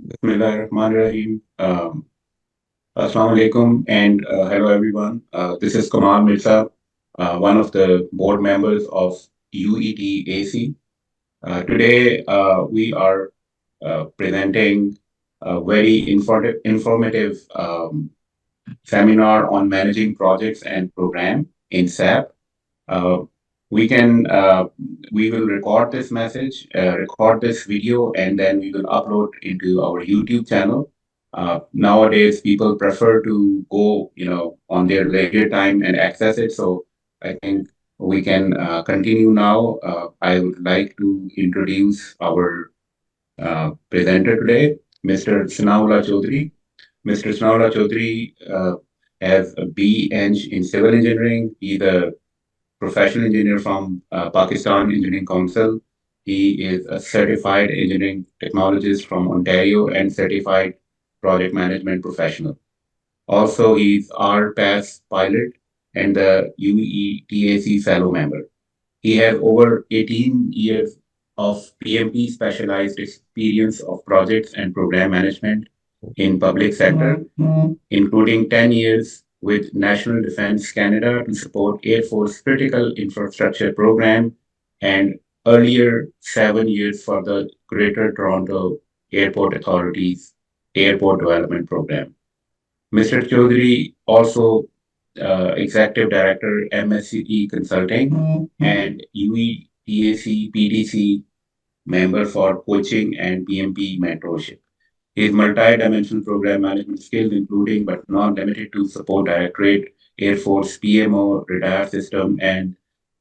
Bismillahirrahmanirrahim. Assalamu alaikum and hello everyone. This is Kamal Mirza, one of the board members of UETAC. Today we are presenting a very informative seminar on managing projects and program in SAP. Uh, we can we will record this message, record this video, and then we will upload into our YouTube channel. Nowadays, people prefer to go, on their leisure time and access it. So I think we can continue now. I would like to introduce our presenter today, Mr. Sanaullah Chaudhry. Mr. Sanaullah Chaudhry has a B.Eng in civil engineering. He's a professional engineer from Pakistan Engineering Council. He is a certified engineering technologist from Ontario and certified project management professional. Also, he's RPAS pilot and the UETAC fellow member. He has over 18 years of PMP specialized experience of projects and program management in public sector, including 10 years with National Defense Canada to support Airforce critical infrastructure program and earlier 7 years for the Greater Toronto Airport Authority's Airport Development Program. Mr. Chaudhry also Executive Director, MSCE Consulting, and UETAC PTC member for coaching and PMP mentorship. His multi-dimensional program management skills, including but not limited to support Directorate, Airforce, PMO, radar system, and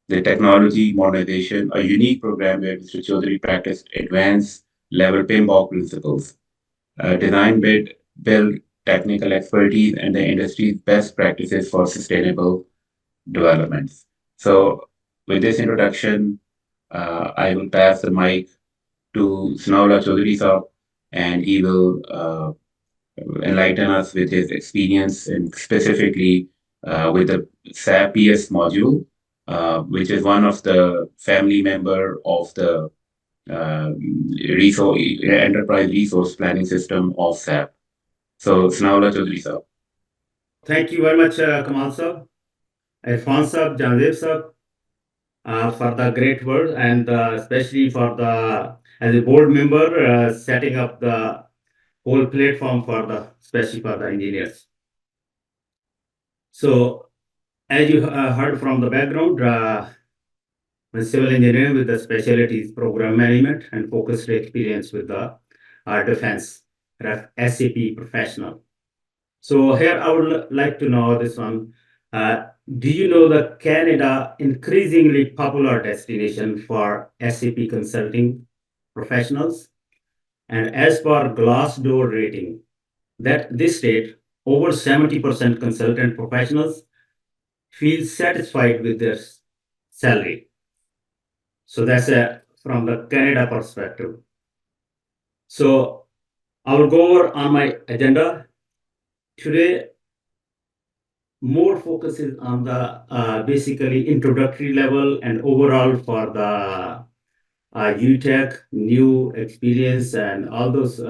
the technology modernization, a unique program where Mr. Chaudhary practiced advanced level PMBOK principles, design, build technical expertise, and the industry's best practices for sustainable developments. So, with this introduction, I will pass the mic to Sanaullah Chaudhry Saab, and he will enlighten us with his experience and specifically with the SAP-PS module, which is one of the family member of the resource, enterprise resource planning system of SAP. So, Sanaullah Chaudhry Saab. Thank you very much, Kamal sir, Airforce sir, Jandev sir, for the great work and especially for the as a board member setting up the whole platform for the especially for the engineers. So, as you heard from the background, civil engineering with the specialties program management and focused experience with the defense SAP professional. So here I would like to know this one. Do you know that Canada increasingly popular destination for SAP consulting professionals? And as per Glassdoor rating, that this state over 70% consultant professionals feel satisfied with their salary. So that's from the Canada perspective. So I will go over on my agenda today. More focuses on the basically introductory level and overall for the UTech, new experience and all those,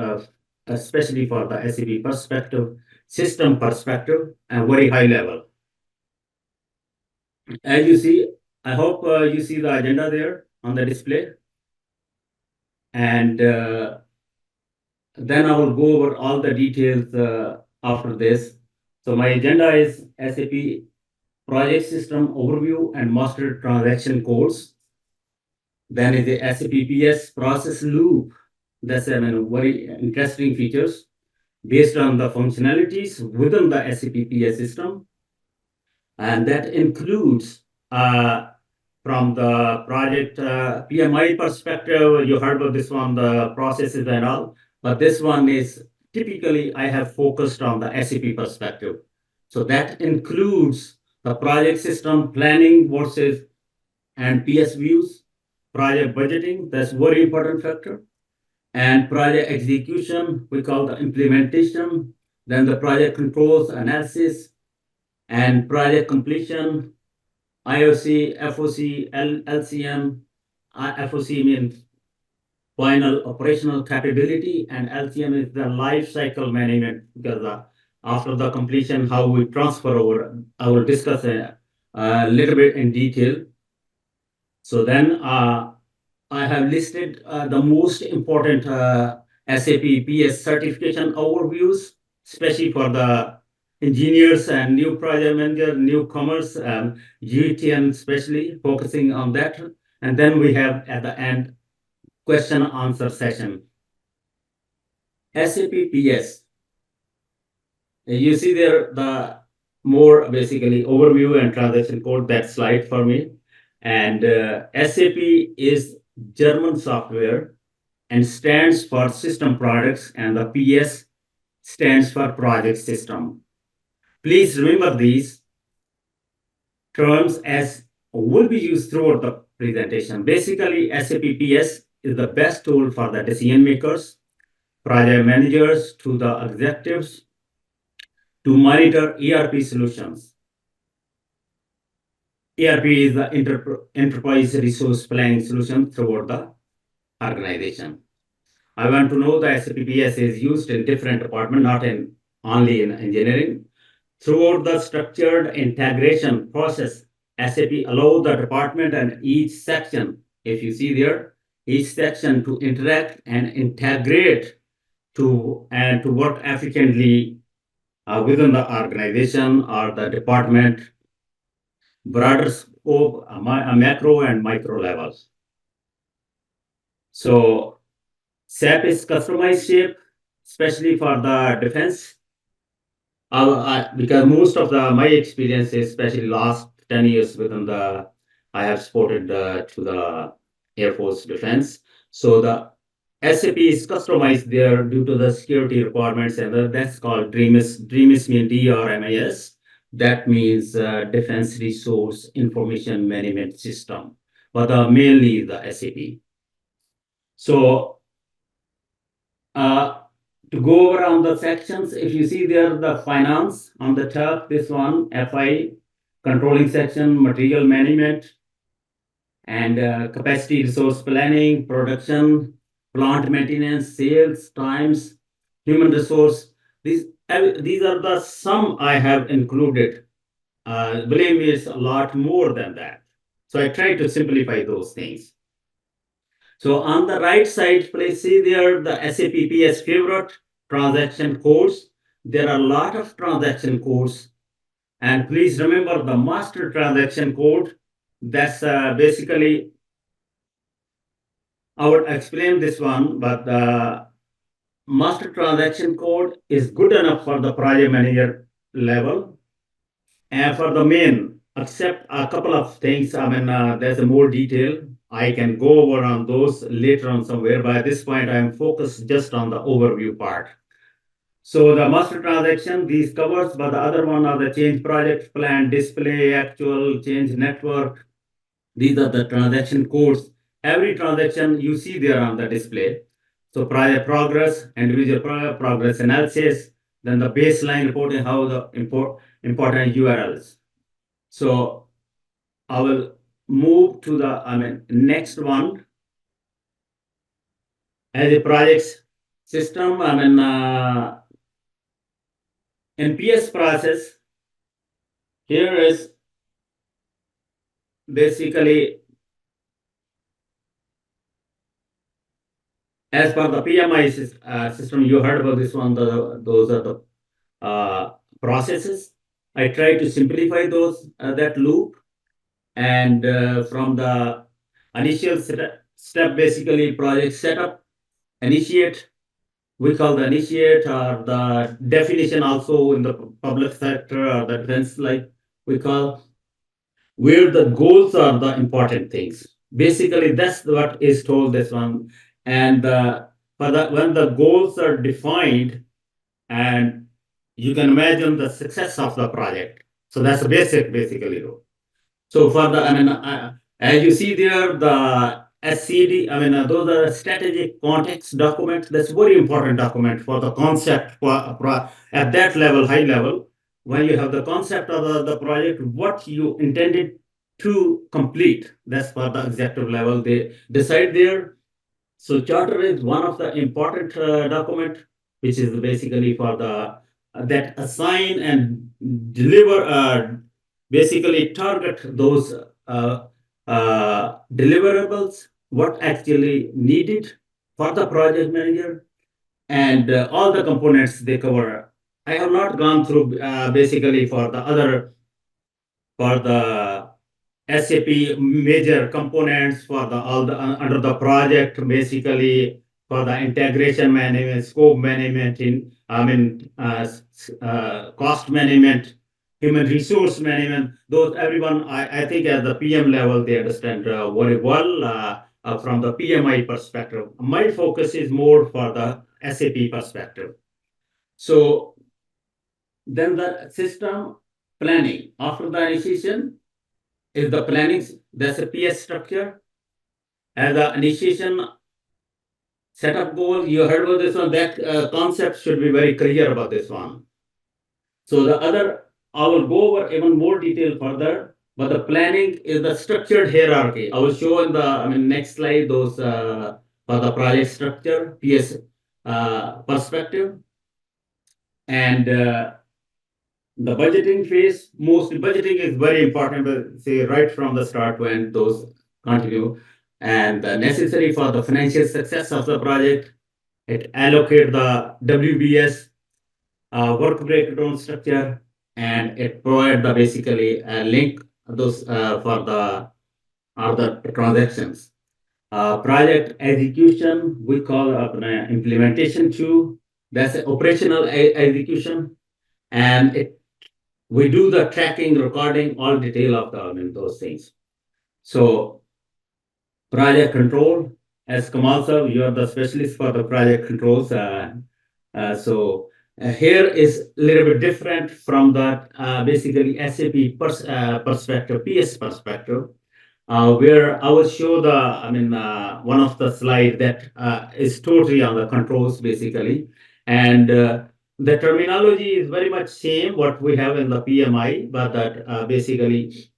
especially for the SAP perspective, system perspective, and very high level. As you see, I hope you see the agenda there on the display. And then I will go over all the details after this. So my agenda is SAP project system overview and master transaction codes. Then is the SAP-PS process loop. That's very interesting features based on the functionalities within the SAP-PS system. And that includes from the project PMI perspective, you heard about this one, the processes and all, but this one is typically I have focused on the SAP perspective. So that includes the project system planning versus and PS views, project budgeting, that's very important factor, and project execution, we call the implementation, then the project controls analysis, and project completion, IOC, FOC, LCM, FOC means final operational capability, and LCM is the life cycle management, because after the completion, how we transfer over, I will discuss a little bit in detail. So then I have listed the most important SAP-PS certification overviews, especially for the engineers and new project manager, newcomers, UETN especially, focusing on that. And then we have at the end question answer session. SAP-PS. You see there the more basically overview and transaction code, that slide for me. And SAP is German software and stands for system products, and the PS stands for project system. Please remember these terms as will be used throughout the presentation. Basically, SAP PS is the best tool for the decision makers, project managers to the executives to monitor ERP solutions. ERP is the enterprise resource planning solution throughout the organization. I want to know the SAP-PS is used in different departments, not only in engineering. Throughout the structured integration process, SAP allows the department and each section, if you see there, each section to interact and integrate to work efficiently within the organization or the department, broader scope, macro and micro levels. So SAP is customized shape, especially for the defense. Because most of my experience is, especially last 10 years within I have supported to the Airforce defense. So the SAP is customized there due to the security requirements, and that's called DREAMIS. DREAMIS means DRMIS. That means Defense Resource Information Management System, but mainly the SAP. So to go over on the sections, if you see there, the finance on the top, this one, FI, controlling section, material management, and capacity resource planning, production, plant maintenance, sales, times, human resource. These are the some I have included. Believe me, it's a lot more than that. So I try to simplify those things. So on the right side, please see there the SAP-PS favorite transaction codes. There are a lot of transaction codes. And please remember the master transaction code. That's basically, I would explain this one, but the master transaction code is good enough for the project manager level. And for the main, except a couple of things, I mean, there's a more detail. I can go over on those later on somewhere. By this point, I'm focused just on the overview part. So the master transaction, these covers, but the other one are the change project plan, display, actual change network. These are the transaction codes. Every transaction you see there on the display. So project progress, individual progress analysis, then the baseline reporting, how the important URLs. So I will move to the next one. As a project system, in PS process, here is basically as per the PMI system, you heard about this one, those are the processes. I try to simplify those, that loop. And from the initial step, basically project setup, initiate, we call the initiate, or the definition also in the public sector or the defense, like we call, where the goals are the important things. Basically, that's what is told this one. And when the goals are defined, and you can imagine the success of the project. So that's basically. So for the, as you see there, the SCD, those are strategic context documents. That's very important document for the concept at that level, high level. When you have the concept of the project, what you intended to complete, that's for the executive level. They decide there. So charter is one of the important document, which is basically for the that assign and deliver basically target those deliverables, what actually needed for the project manager, and all the components they cover. I have not gone through basically for the other for the SAP major components for the all the under the project, basically for the integration management, scope management, in cost management, human resource management. Those everyone, I think at the PM level they understand very well from the PMI perspective. My focus is more for the SAP perspective. So then the system planning after the initiation is the planning, that's a PS structure. As the initiation setup goal, you heard about this one, that concept should be very clear about this one. So the other, I will go over even more detail further, but the planning is the structured hierarchy. I will show in the next slide those for the project structure, PS perspective, and the budgeting phase. Mostly budgeting is very important, but say right from the start when those continue, and necessary for the financial success of the project. It allocate the WBS work breakdown structure, and it provide the basically link those for the other transactions. Project execution, we call implementation too. That's operational execution, and we do the tracking, recording, all detail of those things. So project control, as Kamal sir, you are the specialist for the project controls. Here is a little bit different from that basically SAP perspective, PS perspective, where I will show the, one of the slide that is totally on the controls basically. And the terminology is very much same what we have in the PMI, but that basically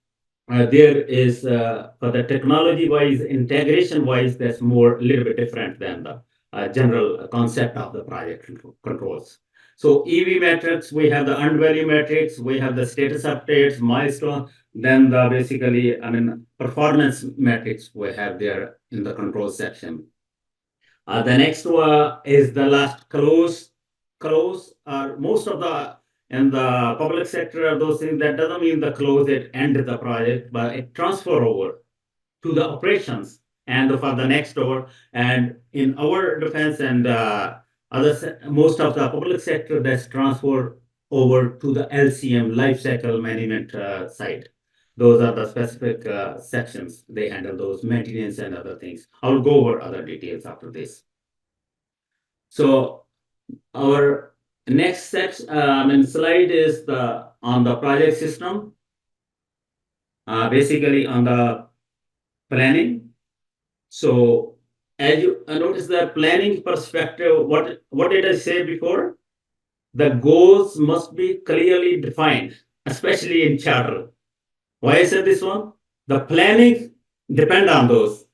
there is for the technology wise, integration wise, that's more a little bit different than the general concept of the project controls. So EV metrics, we have the earned value metrics, we have the status updates, milestone, then the basically, performance metrics we have there in the control section. The next one is the last close. Close are most of the in the public sector, those things that doesn't mean the close it end the project, but it transfer over to the operations and for the next door. And in our defense and most of the public sector, that's transfer over to the LCM life cycle management side. Those are the specific sections. They handle those maintenance and other things. I'll go over other details after this. So our next slide is the on the project system. Basically on the planning. So as you notice the planning perspective, what did I say before? The goals must be clearly defined, especially in charter. Why I said this one? The planning depend on those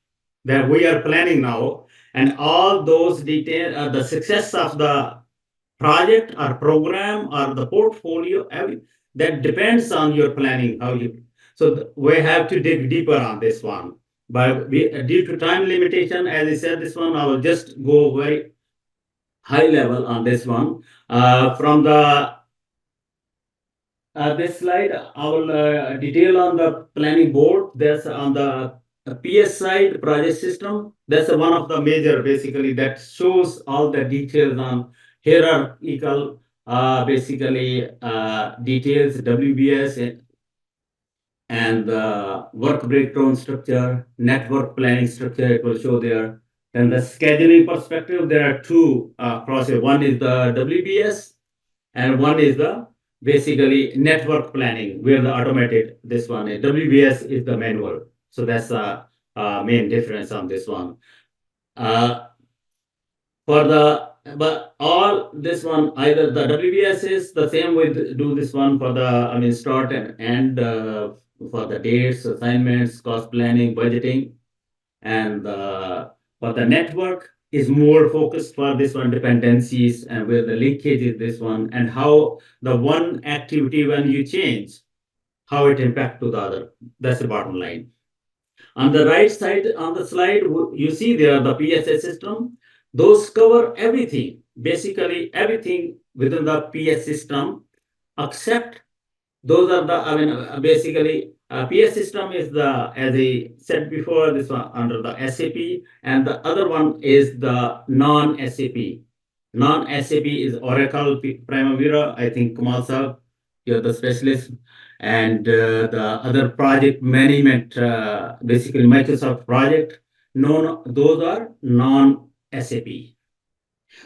that we are planning now, and all those details, the success of the project or program or the portfolio, that depends on your planning. How you so we have to dig deeper on this one. But due to time limitation, as I said, this one I will just go very high level on this one. From the this slide, I will detail on the planning board. That's on the PS side, project system. That's one of the major, basically, that shows all the details on hierarchical, basically, details, WBS, and work breakdown structure, network planning structure, it will show there. Then the scheduling perspective, there are two processes. One is the WBS, and one is the basically network planning, where the automated this one is. WBS is the manual. So that's the main difference on this one. For the but all this one, either the WBS is the same with do this one for the start and end for the dates, assignments, cost planning, budgeting, and But the network is more focused for this one dependencies and where the linkage is this one and how the one activity when you change, how it impact to the other. That's the bottom line. On the right side on the slide, you see there the PSA system. Those cover everything, basically everything within the PS system, except those are the, I mean, basically, PS system is the, as I said before, this one under the SAP, and the other one is the non-SAP. Non-SAP is Oracle Primavera. I think Kamal Sahab, you're the specialist. And the other project management, basically Microsoft project, those are non-SAP.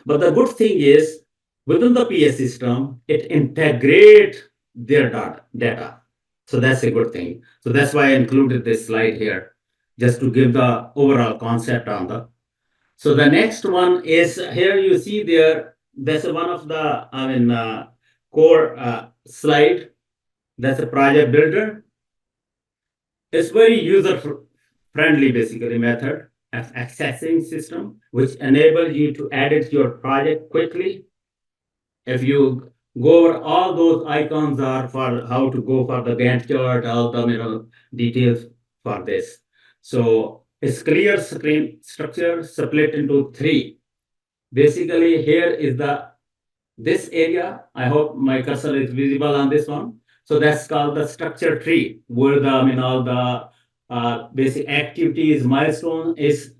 But the good thing is, within the PS system, it integrates their data. So that's a good thing. So that's why I included this slide here, just to give the overall concept on the. So the next one is here you see there, that's one of the, I mean, core slide. That's a project builder. It's very user friendly, basically, method of accessing system, which enables you to edit your project quickly. If you go over all those icons are for how to go for the Gantt chart, all the details for this. So it's clear screen structure split into three. Basically, here is the this area. I hope my cursor is visible on this one. So that's called the structure tree, where the all the basic activities milestone is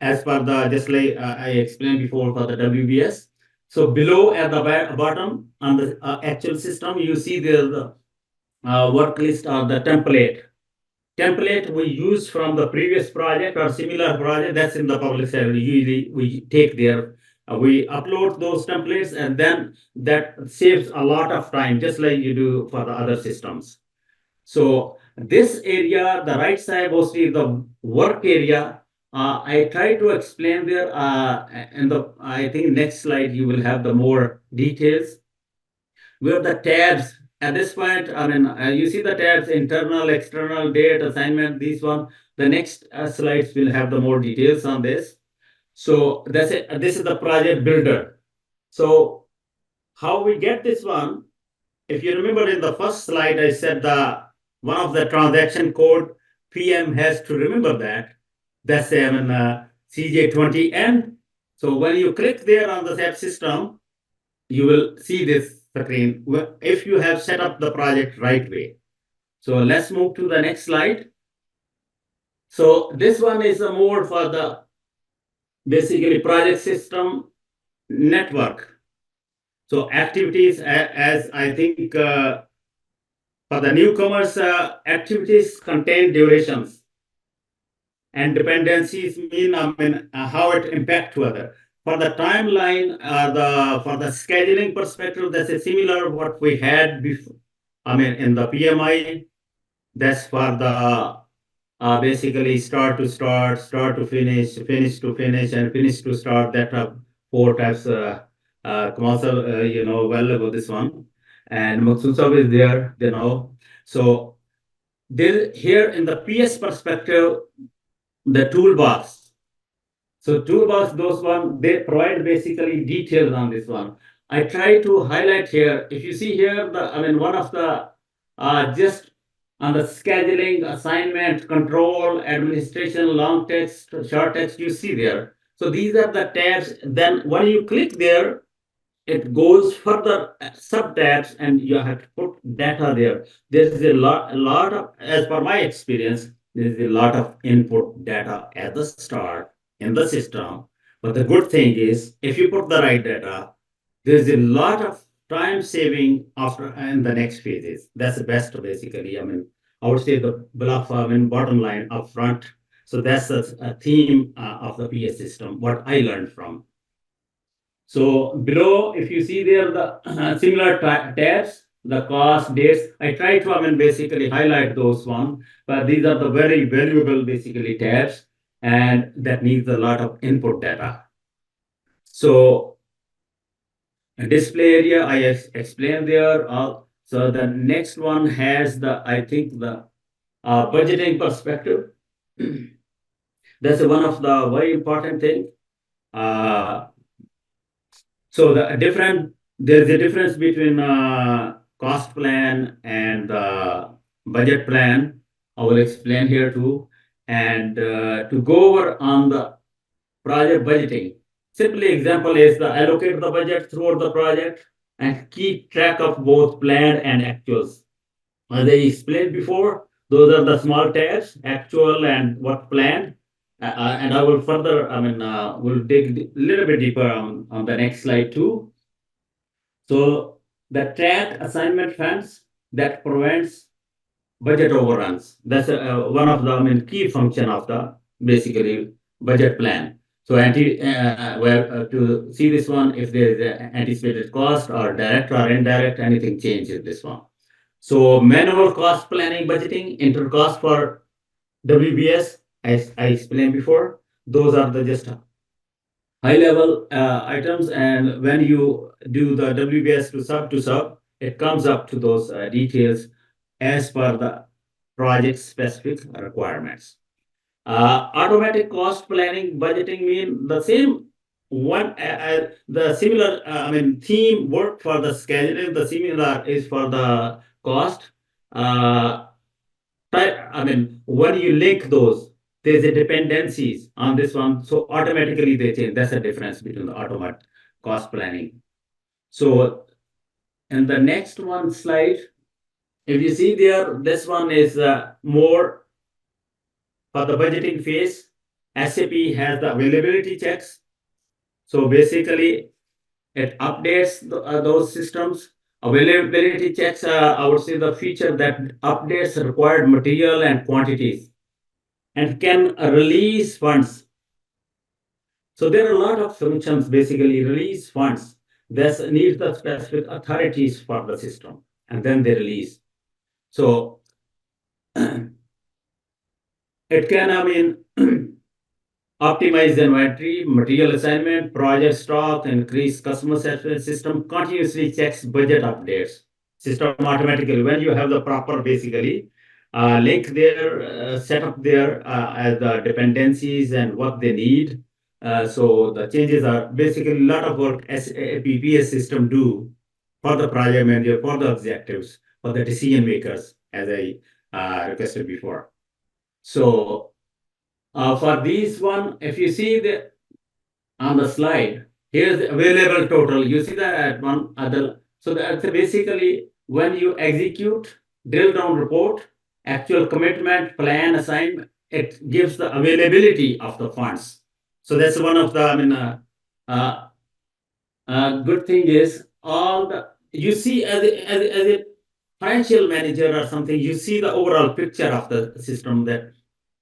as per the just like I explained before for the WBS. So below at the bottom on the actual system, you see the work list or the template. Template we use from the previous project or similar project that's in the public sector. Usually we take there, we upload those templates and then that saves a lot of time, just like you do for the other systems. So this area, the right side, mostly the work area, I try to explain there. And I think next slide you will have the more details. Where the tabs at this point, I mean, you see the tabs: internal, external, date, assignment. These one. The next slides will have the more details on this. So that's it. This is the project builder. So how we get this one? If you remember in the first slide, I said the one of the transaction code PM has to remember that. That's CJ20N. So when you click there on the SAP system, you will see this screen if you have set up the project right way. So let's move to the next slide. So this one is more for the basically project system network. So activities, as I think for the newcomers, activities contain durations and dependencies mean, how it impact to other. For the timeline, for the scheduling perspective, that's a similar what we had before. In the PMI, that's for the basically start to start, start to finish, finish to finish, and finish to start. That four types. Commercial, well about this one, and Maksusab is there. So there here in the PS perspective, the toolbox. So toolbox, those one, they provide basically details on this one. I try to highlight here. If you see here, one of the just on the scheduling, assignment, control, administration, long text, short text, you see there. So these are the tabs. Then when you click there, it goes further sub tabs and you have to put data there. There's a lot of, as per my experience, there's a lot of input data at the start in the system. But the good thing is, if you put the right data, there's a lot of time saving after in the next phases. That's the best, basically. I would say the bottom line up front. So that's a theme of the PS system, what I learned from. So below, if you see there the similar tabs, the cost, dates, I try to basically highlight those one, but these are the very valuable basically tabs, and that needs a lot of input data. So display area, I explained there. So the next one has I think the budgeting perspective. That's one of the very important thing. Uh, so there's a difference between cost plan and budget plan. I will explain here too. And to go over on the project budgeting. Simply example is the allocate the budget throughout the project and keep track of both planned and actuals. As I explained before, those are the small tabs, actual and what planned. And I will further, we'll dig a little bit deeper on the next slide too. So the track assignment funds that prevents budget overruns. That's one of the key function of the basically budget plan. So to see this one, if there is an anticipated cost or direct or indirect, anything changes this one. So manual cost planning budgeting, inter cost for WBS, as I explained before, those are the just high level items. And when you do the WBS to sub, it comes up to those details as per the project specific requirements. Automatic cost planning budgeting mean the same one, the similar, theme work for the scheduling, the similar is for the cost. Uh, when you link those, there's a dependencies on this one, so automatically they change. That's the difference between the automatic cost planning. So, in the next one slide, if you see there, this one is more for the budgeting phase. SAP has the availability checks. So basically, it updates those systems. Availability checks, I would say the feature that updates required material and quantities and can release funds. So there are a lot of functions basically release funds that need the specific authorities for the system and then they release. So it can, optimize the inventory, material assignment, project stock, increase customer satisfaction. System continuously checks budget updates. System automatically, when you have the proper basically link there, set up there as the dependencies and what they need. So the changes are basically a lot of work SAP-PS system do for the project manager, for the objectives, for the decision makers, as I requested before. So for these one, if you see the on the slide, here's the available total. You see that at one other. So that's basically when you execute drill down report, actual commitment, plan, assignment, it gives the availability of the funds. So that's one of the good thing is all the you see as a financial manager or something, you see the overall picture of the system that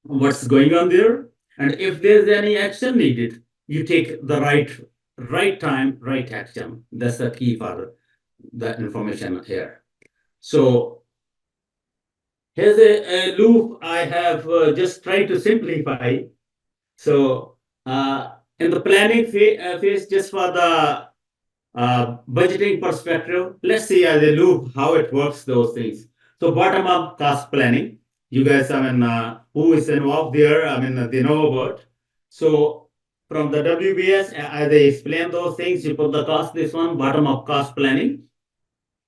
what's going on there, and if there's any action needed, you take the right time, right action. That's the key for the information here. So here's a loop I have just tried to simplify. So in the planning phase, just for the budgeting perspective, let's see as a loop how it works, those things. So bottom up cost planning, you guys, who is involved there, they know about. So from the WBS, as I explain those things, you put the cost, this one, bottom up cost planning.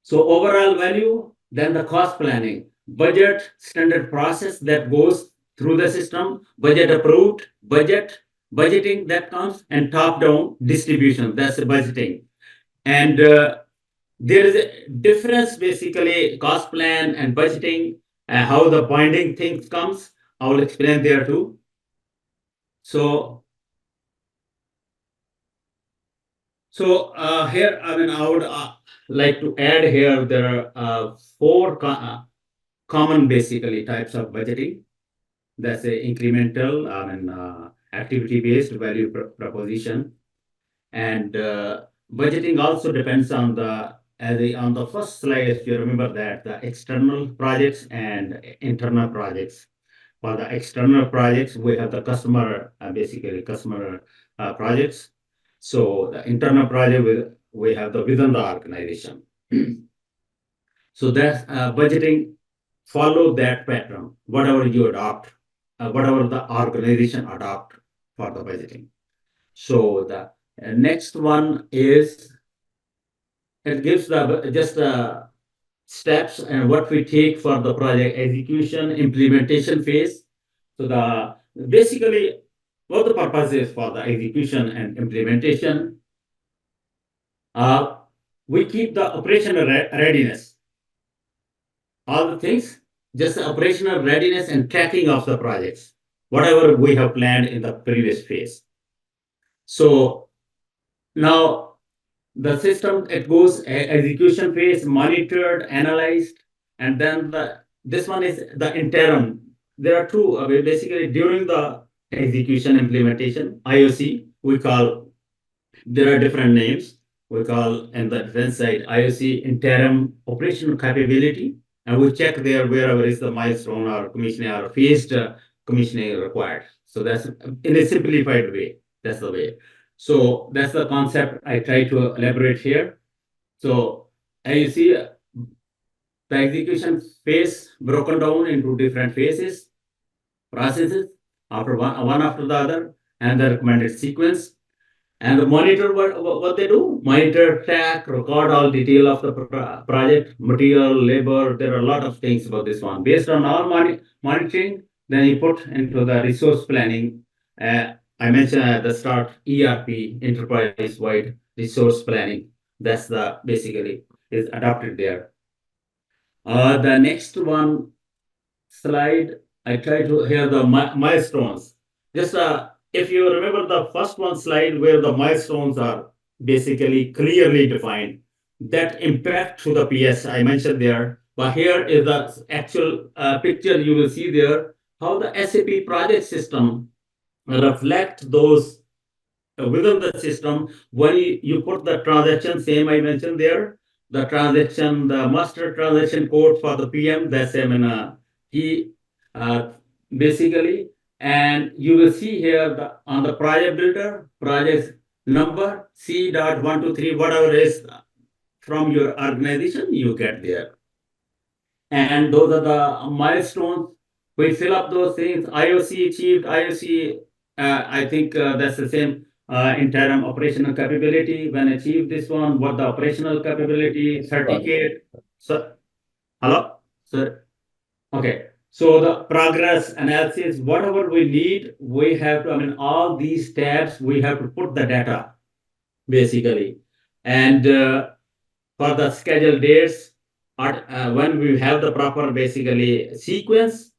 So overall value, then the cost planning, budget standard process that goes through the system, budget approved, budgeting that comes, and top down distribution, that's the budgeting. And there is a difference basically cost plan and budgeting, how the binding things comes. I will explain there too. So here, I would like to add here, there are four common basically types of budgeting. That's a incremental, activity based value proposition. And budgeting also depends on on the first slide, if you remember that, the external projects and internal projects. For the external projects, we have the customer, basically customer projects. So the internal project, we have the within the organization. So that's budgeting follow that pattern, whatever you adopt. whatever the organization adopt for the budgeting. So the next one is it gives the just steps and what we take for the project execution implementation phase. So the basically what the purpose is for the execution and implementation. Uh, we keep the operational readiness, all the things, just the operational readiness and tracking of the projects, whatever we have planned in the previous phase. So now the system, it goes execution phase, monitored, analyzed, and then this one is the interim. There are two, basically during the execution implementation, IOC, we call, there are different names. We call in the defense side IOC interim operational capability, and we check there wherever is the milestone or commissioning or phased commissioning required. So that's in a simplified way. That's the way. So that's the concept I try to elaborate here. So IOC, the execution phase broken down into different phases, processes, after one after the other, and the recommended sequence. And monitor what they do, monitor, track, record all detail of the project, material, labor. There are a lot of things about this one. Based on all monitoring, then you put into the resource planning. I mentioned at the start, ERP, enterprise wide resource planning. That's the basically is adopted there. The next one slide, I try to here the milestones. Just if you remember the first one slide where the milestones are basically clearly defined, that impact to the PS I mentioned there. But here is the actual picture you will see there, how the SAP project system reflect those within the system. When you put the transaction, same I mentioned there, the transaction, the master transaction code for the PM, that's same in he uh, basically, and you will see here on the project builder, project number C.123, whatever is from your organization, you get there. And those are the milestones. We fill up those things. IOC achieved, IOC, I think that's the same interim operational capability. When achieved this one, what the operational capability, certificate. So, hello? Sir? Okay. So the progress analysis, whatever we need, we have to, I mean, all these tabs, we have to put the data, basically. And for the scheduled dates, when we have the proper basically sequence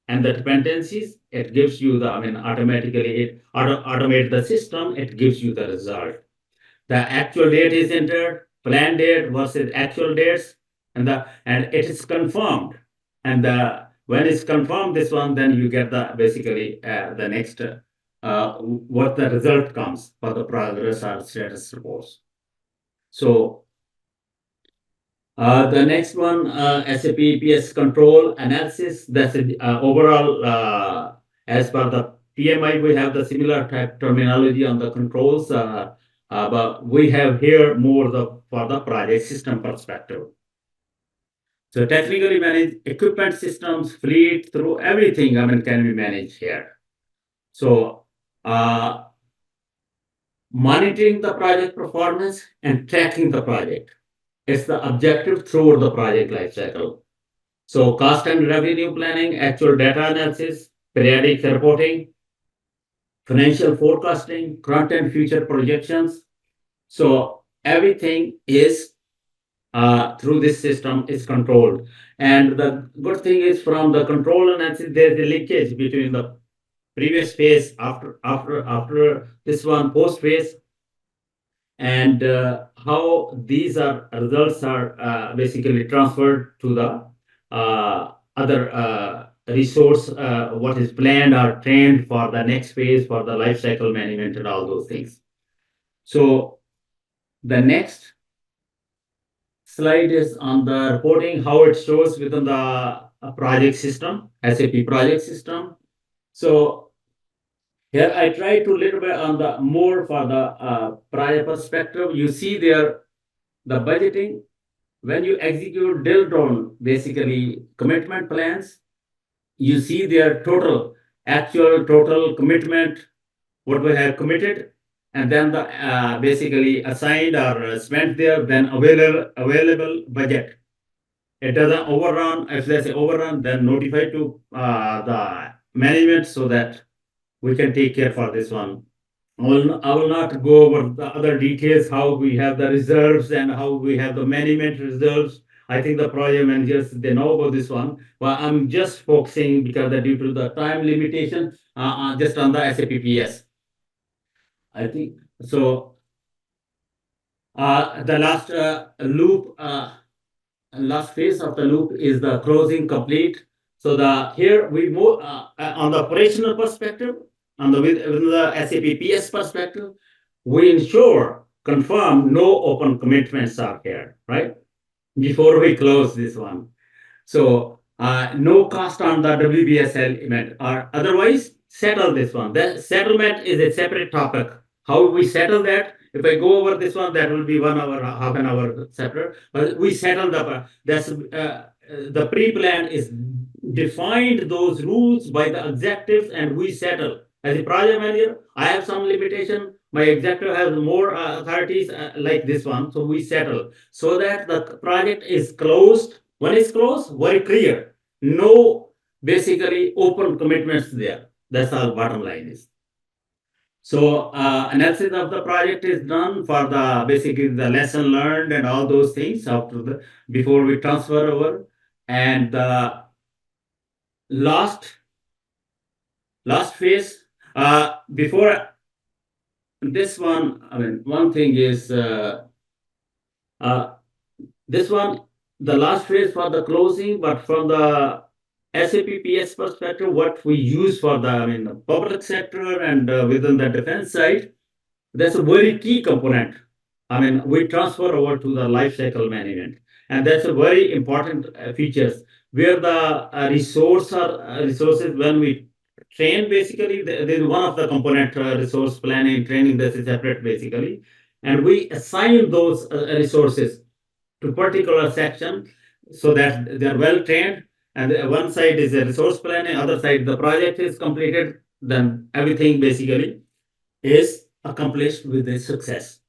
and the dependencies, it gives you the, I mean, automatically it automate the system, it gives you the result. The actual date is entered, planned date versus actual dates, and it is confirmed. And when it's confirmed, this one, then you get the basically the next what the result comes for the progress or status reports. So the next one, SAP-PS control analysis. That's overall, as per the PMI, we have the similar type terminology on the controls, but we have here more for the project system perspective. So technically managed equipment systems, fleet, through everything, I mean, can be managed here. So monitoring the project performance and tracking the project. It's the objective throughout the project lifecycle. So cost and revenue planning, actual data analysis, periodic reporting, financial forecasting, current and future projections. So everything is through this system is controlled. And the good thing is from the control analysis, there's a linkage between the previous phase after this one post phase, and how these results are basically transferred to the other resource, what is planned or trained for the next phase for the life cycle management and all those things. So the next slide is on the reporting, how it shows within the project system, SAP project system. So here I try to little bit on the more for the project perspective. You see there the budgeting, when you execute drill down basically commitment plans, you see their total actual total commitment, what we have committed, and then the basically assigned or spent there, then available budget. It doesn't overrun. If there's an overrun, then notify to the management so that we can take care for this one. I will not go over the other details, how we have the reserves and how we have the management reserves. I think the project managers, they know about this one, but I'm just focusing because due to the time limitation, just on the SAP-PS. I think so. The last loop, last phase of the loop is the closing complete. So here we move on the operational perspective, on the within the SAP-PS perspective, we ensure, confirm no open commitments are here, right? Before we close this one. So no cost on the WBS element, or otherwise settle this one. The settlement is a separate topic. How we settle that? If I go over this one, that will be 1 hour, half an hour separate. But we settle the pre-plan is defined those rules by the executives, and we settle. As a project manager, I have some limitation. My executive has more authorities like this one, so we settle so that the project is closed. When it's closed, very clear. No basically open commitments there. That's all bottom line is. So analysis of the project is done for the basically the lesson learned and all those things after the before we transfer over. And the last phase before this one, I mean, one thing is this one, the last phase for the closing, but from the SAP-PS perspective, what we use for the public sector and within the defense side, that's a very key component. We transfer over to the life cycle management, and that's a very important features where the resources when we train basically there's one of the component resource planning training that is separate basically, and we assign those resources to particular section so that they are well trained, and one side is a resource planning, other side the project is completed, then everything basically is accomplished with a success.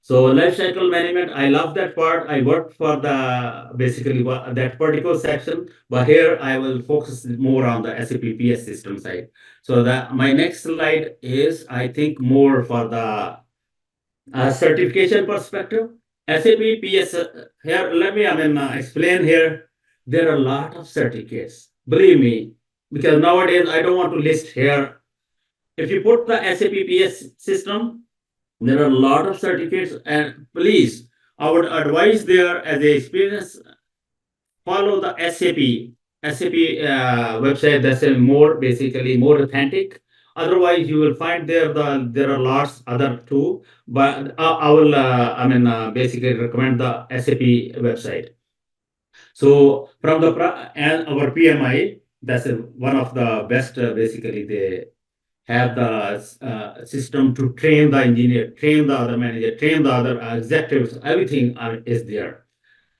So life cycle management, I love that part. I worked for the basically that particular section, but here I will focus more on the SAP-PS system side. So that my next slide is, I think, more for the certification perspective. SAP-PS, here, let me explain here. There are a lot of certificates. Believe me, because nowadays I don't want to list here. If you put the SAP-PS system, there are a lot of certificates, and please, I would advise there as a experience, follow the SAP website. That's a more basically more authentic. Otherwise, you will find there are lots other too. But I will basically recommend the SAP website. So from the and our PMI, that's one of the best. Basically, they have the system to train the engineer, train the other manager, train the other executives. Everything is there.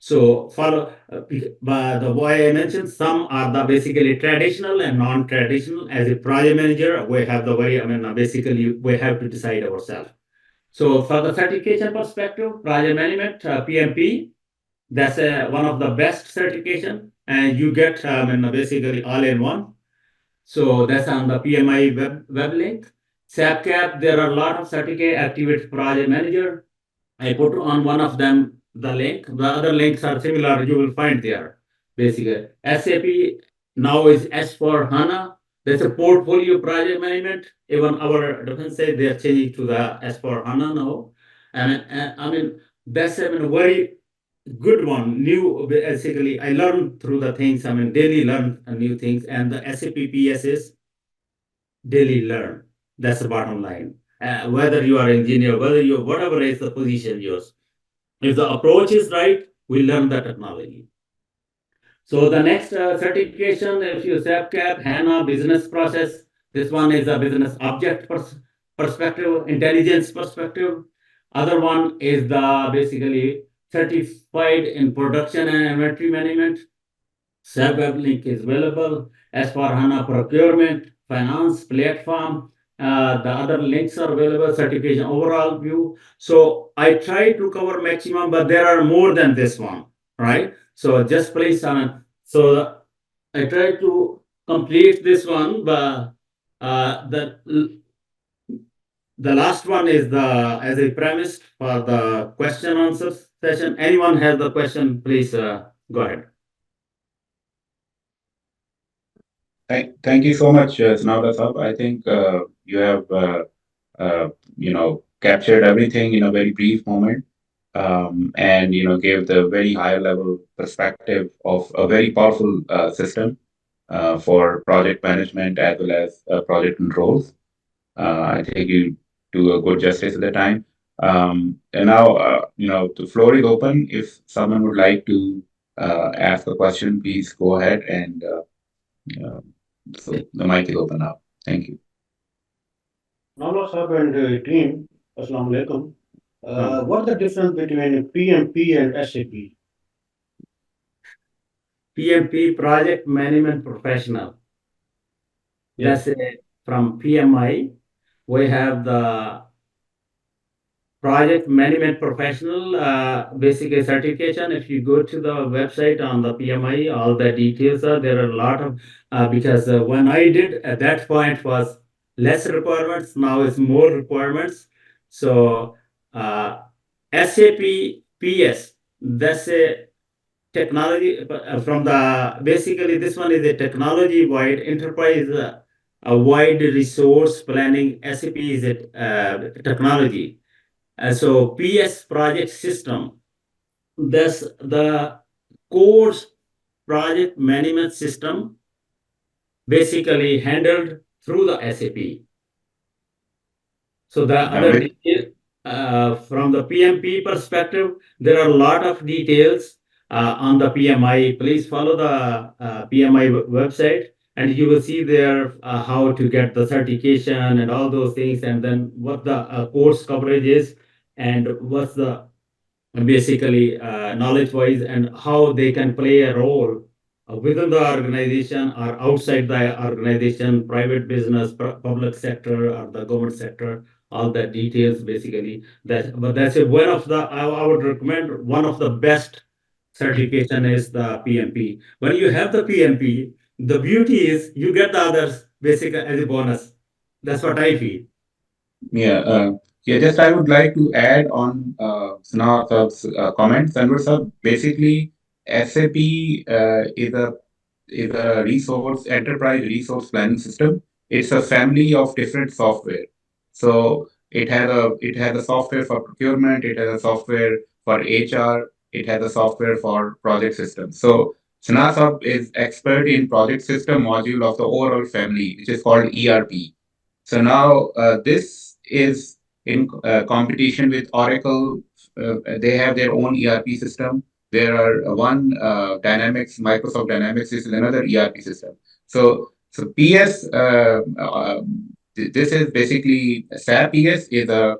So follow, but the why I mentioned some are the basically traditional and non-traditional. As a project manager, we have the very basically we have to decide ourselves. So for the certification perspective, project management PMP, that's one of the best certification, and you get basically all in one. So that's on the PMI web link. SAP-CAP, there are a lot of certificate activate project manager. I put on one of them the link. The other links are similar. You will find there. Basically, SAP now is S4 HANA. There's a portfolio project management. Even our defense side, they are changing to the S4 HANA now. And that's a very good one. New basically, I learned through the things. Daily learn new things, and the SAP-PS is daily learn. That's the bottom line. Whether you are engineer, whether you whatever is the position yours, if the approach is right, we learn the technology. So the next certification, if you SAP-CAP, HANA, business process, this one is a business object perspective, intelligence perspective. Other one is the basically certified in production and inventory management. SAP web link is available. As for HANA procurement, finance platform, the other links are available, certification overall view. So I try to cover maximum, but there are more than this one, right? So just please, so I try to complete this one, but the last one is the as a premise for the question answer session. Anyone has the question, please go ahead. Thank you so much, Sanaullah Sahab. I think you have captured everything in a very brief moment, and gave the very high level perspective of a very powerful system for project management as well as project controls. I think you do a good justice at the time. And now, the floor is open. If someone would like to ask a question, please go ahead, and uh, so the mic is open now. Thank you. Sanaullah Sahab and team, Assalamu alaikum. What's the difference between PMP and SAP? PMP, Project Management Professional. Yes. That's from PMI. We have the Project Management Professional basic certification. If you go to the website on the PMI, all the details are there. Are a lot of because when I did at that point was less requirements. Now it's more requirements. So SAP-PS. That's a technology from the basically this one is a technology wide enterprise a wide resource planning. SAP is a technology. So PS project system. That's the core project management system basically handled through the SAP. So the other detail, from the PMP perspective, there are a lot of details on the PMI. Please follow the PMI website, and you will see there how to get the certification and all those things, and then what the course coverage is, and what's the basically knowledge wise, and how they can play a role within the organization or outside the organization, private business, public sector, or the government sector. All the details basically. But that's one of the I would recommend one of the best certification is the PMP. When you have the PMP, the beauty is you get the others basically as a bonus. That's what I feel. Yeah, just I would like to add on Sanaa Saab's comments. Anwar Saab, basically, SAP is a resource enterprise resource planning system. It's a family of different software. So it has a software for procurement. It has a software for HR. It has a software for project systems. So Sanaa Saab is expert in project system module of the overall family, which is called ERP. So now this is in competition with Oracle. They have their own ERP system. There are one Microsoft Dynamics is another ERP system. So PS, this is basically SAP PS is a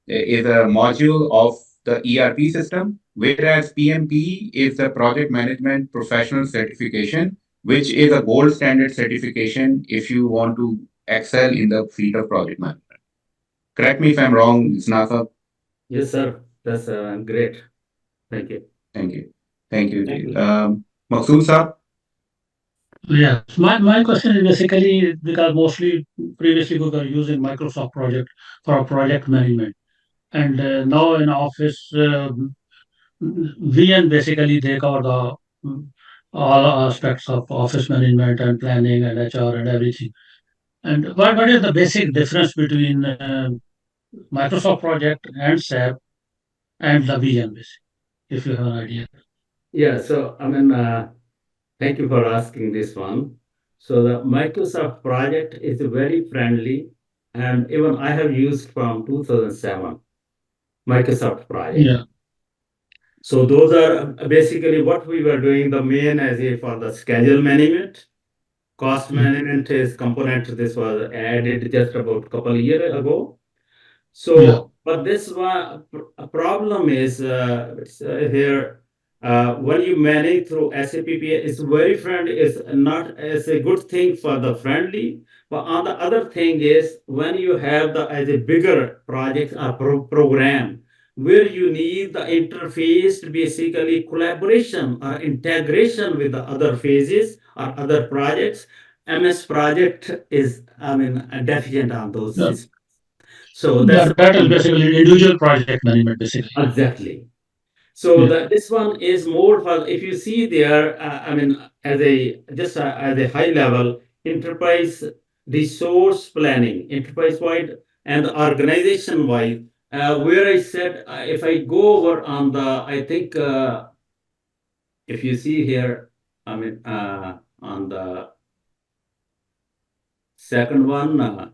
module of the ERP system, whereas PMP is the Project Management Professional Certification, which is a gold standard certification if you want to excel in the field of project management. Correct me if I'm wrong, Snatha. Yes, sir. That's great. Thank you. Thank you. Thank you. Thank you. Maqsood Saab? Yeah, so my question is basically because mostly previously we were using Microsoft Project for project management, and now in Office, VN basically they cover the mm, all aspects of office management and planning and HR and everything. And what is the basic difference between Microsoft Project and SAP and the VN, basic, if you have an idea? Yeah, so I mean, thank you for asking this one. So the Microsoft project is very friendly, and even I have used from 2007 Microsoft project. Yeah, So those are basically what we were doing. The main as a for the schedule management, cost management is component. This was added just about a couple of years ago. yeah, So, but this one a problem is here. when you manage through SAP-PS, it's very friendly. It's not as a good thing for the friendly, but on the other thing is when you have the as a bigger project or program where you need the interface to basically collaboration or integration with the other phases or other projects. MS project is, I mean, deficient on those Yeah. systems. So that's That is basically individual project management, basically. exactly. So Yeah. this one is more for, if you see there, I mean, as a just as a high level enterprise resource planning, enterprise wide and organization wide, where I said if I go over on the, I think if you see here, I mean, on the second one,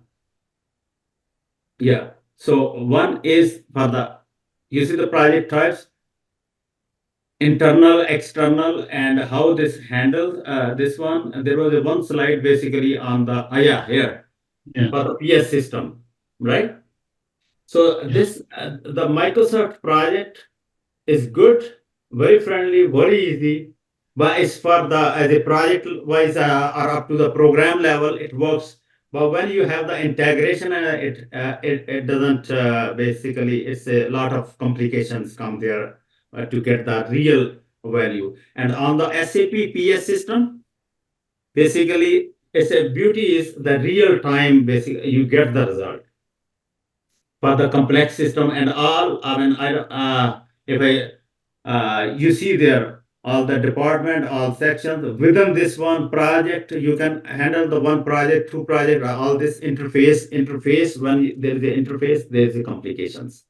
yeah. So one is for the, you see the project types, internal, external, and how this handles this one. There was a one slide basically on the, yeah, here, Yeah. for the PS system, right? So Yeah. this, the Microsoft project is good, very friendly, very easy, but it's for the, as a project wise or up to the program level, it works. But when you have the integration, it doesn't basically, it's a lot of complications come there to get the real value. And on the SAP PS system, basically, it's a beauty is the real time, basically, you get the result for the complex system and all. I mean, if I, you see there, all the department, all sections within this one project, you can handle the one project, two project, all this interface. When there is an interface, there is a complications.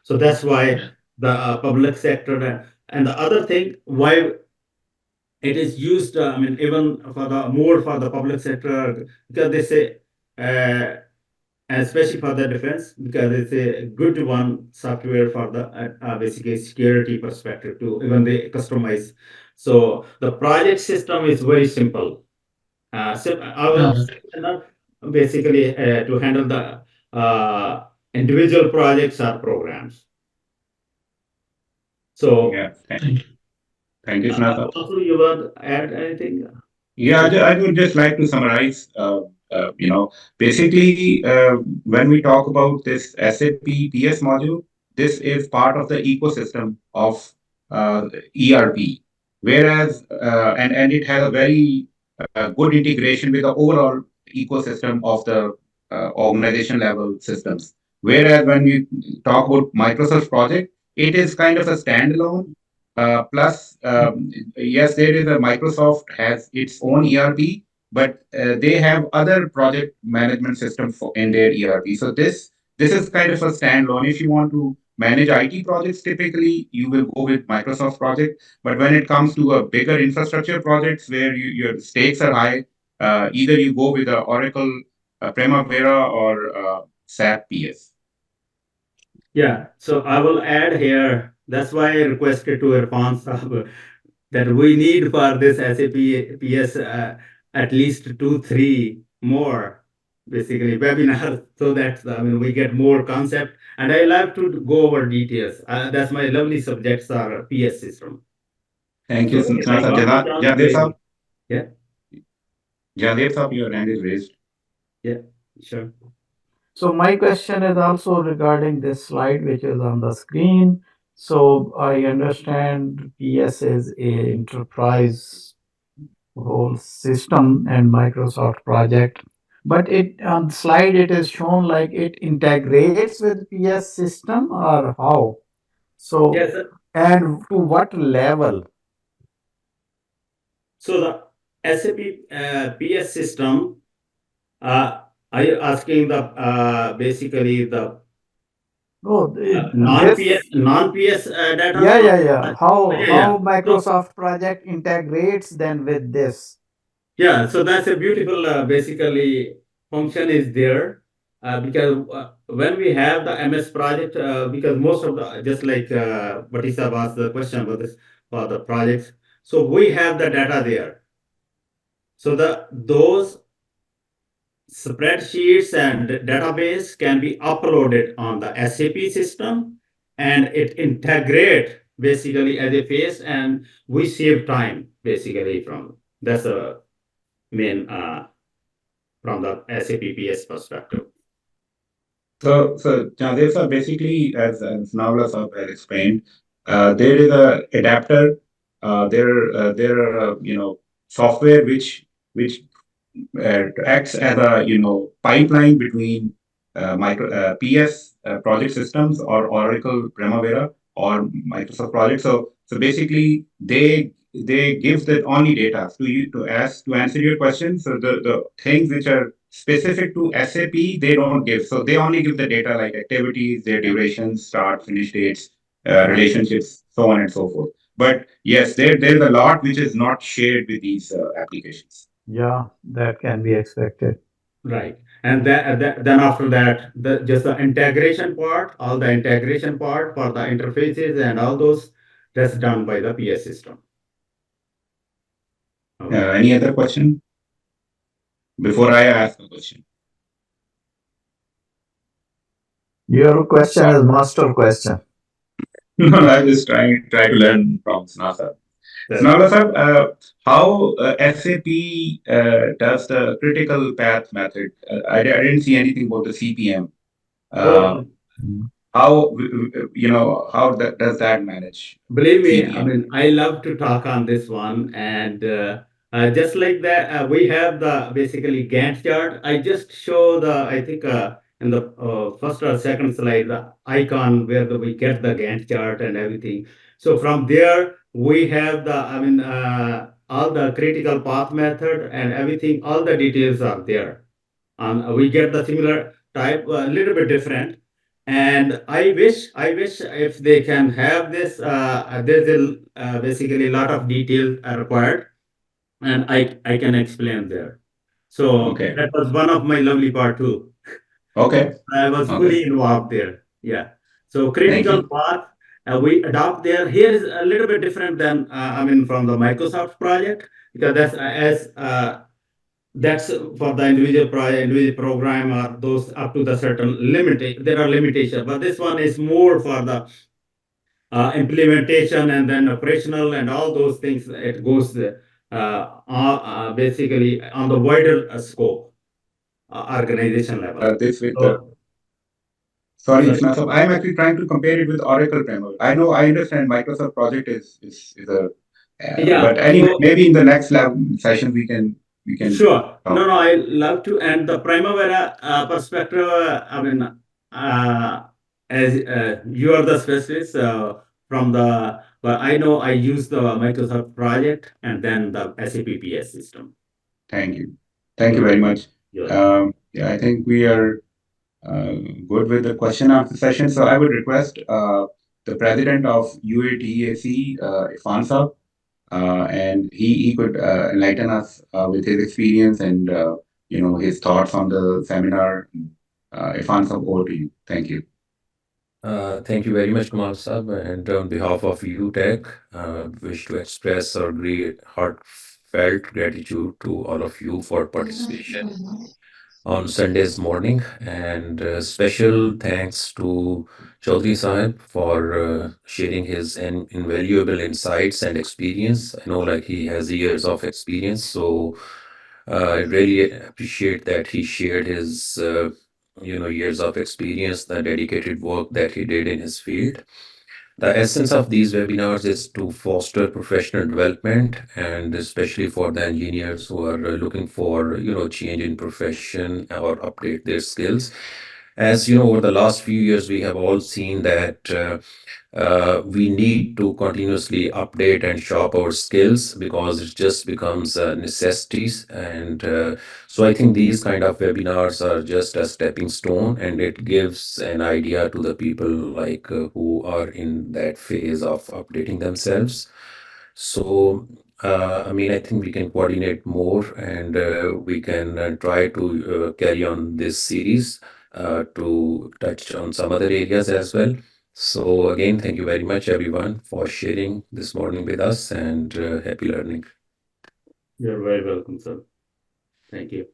So that's why the public sector and the other thing why it is used. I mean, even for the more for the public sector because they say. And especially for the defense because it's a good one software for the basically security perspective too, even they customize. So the project system is very simple. I Yeah. will say that basically to handle the individual projects or programs. So Yeah. Thank you. Thank you, Snata. also you want to add anything? Yeah, I would just like to summarize. Basically, when we talk about this SAP PS module, this is part of the ecosystem of ERP, whereas and it has a very good integration with the overall ecosystem of the organization level systems. Whereas when we talk about Microsoft project, it is kind of a standalone. Plus, yes, there is a Microsoft has its own ERP, but they have other project management system in their ERP. So this is kind of a standalone. If you want to manage IT projects, typically you will go with Microsoft project. But when it comes to a bigger infrastructure projects where your stakes are high, either you go with a Oracle Primavera or SAP PS. Yeah, so I will add here. That's why I requested to Irfan Sahab that we need for this SAP PS at least two, three more basically webinars so that I mean we get more concept. And I love to go over details. That's my lovely subjects are PS system. Thank you, So if I Snata. got the chance, Jadev Sahab, yeah, Jadev Sahab, your hand is raised. yeah, sure. So my question is also regarding this slide which is on the screen. So I understand PS is a enterprise whole system and Microsoft project, but it on slide it is shown like it integrates with PS system or how? So Yes. and to what level? So the SAP PS system. Are you asking the basically the Oh, non-PS this non-PS data? yeah. How Yeah. So Microsoft project integrates then with this? yeah, so that's a beautiful basically function is there because when we have the MS project, because most of the just like Batisa asked the question about this for the projects, so we have the data there. So the those spreadsheets and database can be uploaded on the SAP system and it integrate basically as a phase, and we save time basically from that's the main from the SAP-PS perspective. So Jadeh sir, basically, as Sanaullah sir has explained, there is a adapter. There are software which acts as a pipeline between micro PS project systems or Oracle Primavera or Microsoft project. So basically they give the only data to you to answer your question. So the things which are specific to SAP they don't give. So they only give the data like activities, their durations, start, finish dates, relationships, so on and so forth. But yes, there's a lot which is not shared with these applications. Yeah, that can be expected. Right. And then after that, just the integration part, all the integration part for the interfaces and all those, that's done by the PS system. Any other question before I ask a question? Your question is master question. No, I'm just try to learn from Snasa. Sanaullah sir, how SAP does the critical path method? I didn't see anything about the CPM. Oh, How how does that manage believe me, I CPM? mean, I love to talk on this one, and just like that, we have the basically Gantt chart. I just show I think in the first or second slide, the icon where we get the Gantt chart and everything. So from there, we have I mean, all the critical path method and everything, all the details are there. We get the similar type, a little bit different. And I wish if they can have this, there's basically a lot of detail required, and I can explain there. So Okay. that was one of my lovely part too. Okay. I was Okay. fully involved there. Yeah. So critical you. path, we adopt there. Here is a little bit different than I mean from the Microsoft project, because that's for the individual program or those up to the certain limit. There are limitations, but this one is more for the implementation and then operational and all those things. It goes basically on the wider scope, organization level. This with the So, sorry, sorry. Snasa, I'm actually trying to compare it with Oracle Primavera. I understand Microsoft project is a Yeah. but anyway, So maybe in the next lab session we can sure. talk. No, I love to. And the Primavera perspective, I mean, as you are the specialist from but I know I use the Microsoft project and then the SAP-PS system. Thank you. Thank you very much. Yeah, I think we are good with the question answer session. So I would request the president of UETAC, Irfan Saab, and he could enlighten us with his experience and his thoughts on the seminar. Irfan Saab, over to you. Thank you. Thank you very much, Kamal Saab, and on behalf of UTech, wish to express our great heartfelt gratitude to all of you for participation on Sunday's morning, and special thanks to Chaudhry Sahib for sharing his invaluable insights and experience. I know like he has years of experience, so I really appreciate that he shared his years of experience, the dedicated work that he did in his field. The essence of these webinars is to foster professional development, and especially for the engineers who are looking for change in profession or update their skills. As you know, over the last few years, we have all seen that we need to continuously update and shop our skills because it just becomes necessities. And so I think these kind of webinars are just a stepping stone, and it gives an idea to the people like who are in that phase of updating themselves. So I mean, I think we can coordinate more, and we can try to carry on this series to touch on some other areas as well. So again, thank you very much, everyone, for sharing this morning with us, and happy learning. You're very welcome, sir. Thank you.